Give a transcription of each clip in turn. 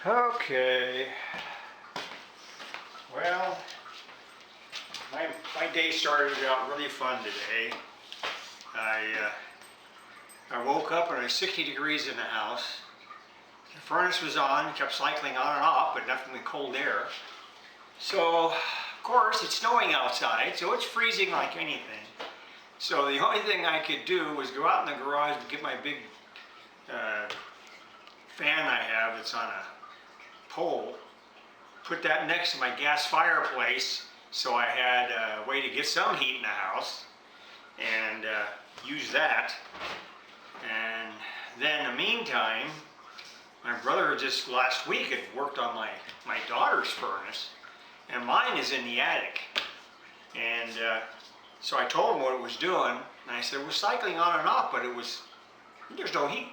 Okay, well, my day started out really fun today. I woke up and it was 60 degrees in the house. The furnace was on, kept cycling on and off, but nothing but cold air. So, of course, it's snowing outside, so it's freezing like anything. So the only thing I could do was go out in the garage and get my big fan I have that's on a pole, put that next to my gas fireplace so I had a way to get some heat in the house, and use that. And then in the meantime, my brother just last week had worked on my daughter's furnace, and mine is in the attic. And so I told him what it was doing, and I said, it was cycling on and off, but there's no heat.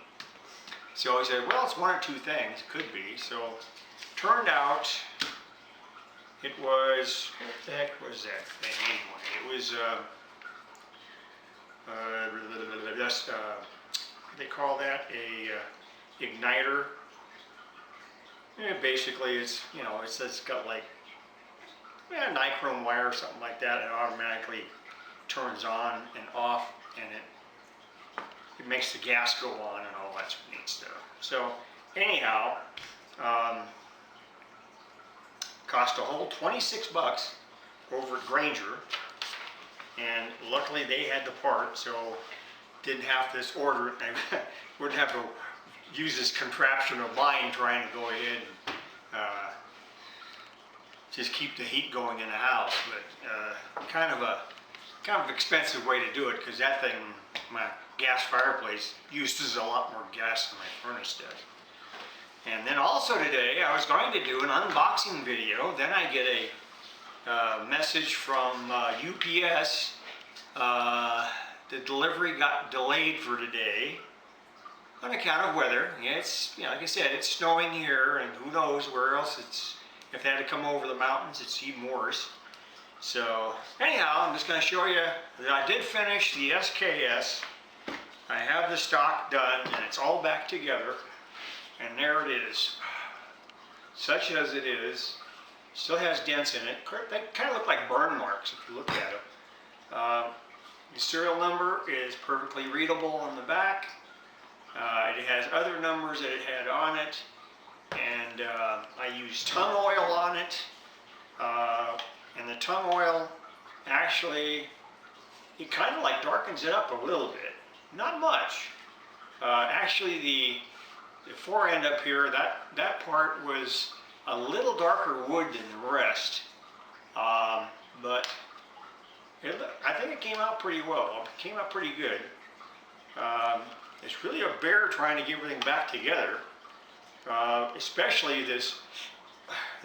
So he said, well, it's one or two things, it could be. So turned out it was, what the heck was that thing anyway? It was, they call that a igniter. And basically it's, it's got like a nichrome wire or something like that. It automatically turns on and off, and it makes the gas go on and all that neat stuff. So anyhow, cost a whole 26 bucks over at Granger, and luckily they had the part, so didn't have to order it. I wouldn't have to use this contraption of mine trying to go ahead and just keep the heat going in the house. But kind of an expensive way to do it, because that thing, my gas fireplace, uses a lot more gas than my furnace does. And then also today, I was going to do an unboxing video. Then I get a message from UPS. The delivery got delayed for today on account of weather. Yeah, it's, like I said, it's snowing here, and who knows where else if they had to come over the mountains, it's even worse. So anyhow, I'm just going to show you that I did finish the SKS. I have the stock done, and it's all back together. And there it is. Such as it is. Still has dents in it. They kind of look like burn marks if you look at it. The serial number is perfectly readable on the back. It has other numbers that it had on it. And I used tung oil on it. And the tung oil, actually, it kind of like darkens it up a little bit. Not much. Actually, the fore end up here, that part was a little darker wood than the rest. But I think it came out pretty well. It came out pretty good. It's really a bear trying to get everything back together. Especially this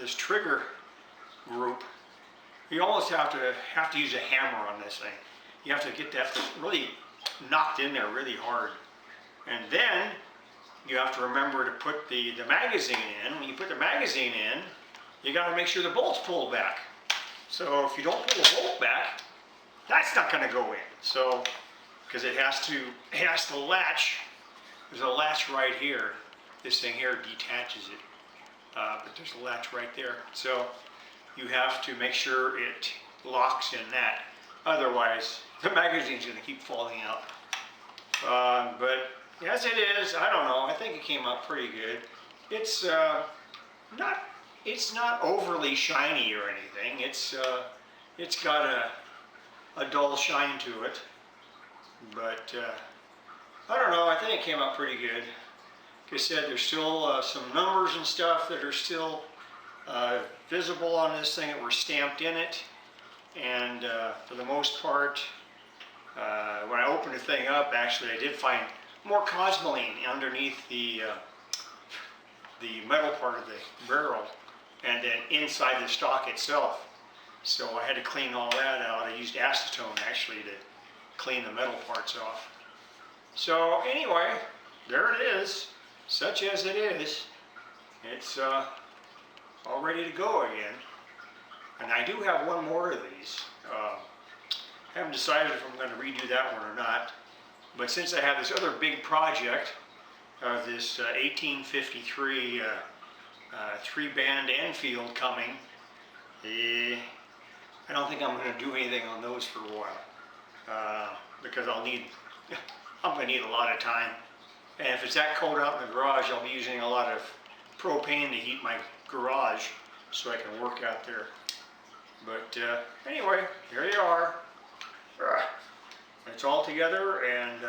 trigger group. You almost have to use a hammer on this thing. You have to get that really knocked in there really hard. And then you have to remember to put the magazine in. When you put the magazine in, you got to make sure the bolt's pulled back. So if you don't pull the bolt back, that's not going to go in. So, because it has to latch. There's a latch right here. This thing here detaches it, but there's a latch right there. So you have to make sure it locks in that. Otherwise, the magazine's going to keep falling out. But as it is, I don't know. I think it came out pretty good. It's not overly shiny or anything. It's got a dull shine to it. But I don't know. I think it came out pretty good. Like I said, there's still some numbers and stuff that are still visible on this thing that were stamped in it. And for the most part, when I opened the thing up, actually, I did find more cosmoline underneath the metal part of the barrel, and then inside the stock itself. So I had to clean all that out. I used acetone actually to clean the metal parts off. So anyway, there it is. Such as it is. It's all ready to go again. And I do have one more of these. I haven't decided if I'm going to redo that one or not. But since I have this other big project, this 1853 3-band Enfield coming. I don't think I'm going to do anything on those for a while because I'm going to need a lot of time. And if it's that cold out in the garage, I'll be using a lot of propane to heat my garage so I can work out there. But anyway, here you are. It's all together, and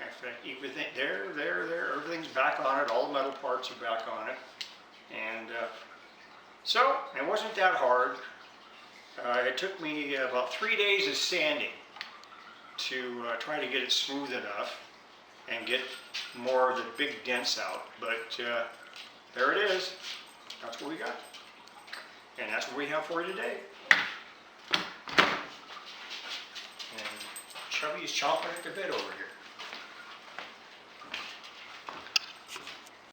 everything there, everything's back on it. All the metal parts are back on it, and so it wasn't that hard. It took me about 3 days of sanding to try to get it smooth enough and get more of the big dents out. But there it is. That's what we got, and that's what we have for you today. And Chubby's chomping at the bit over here.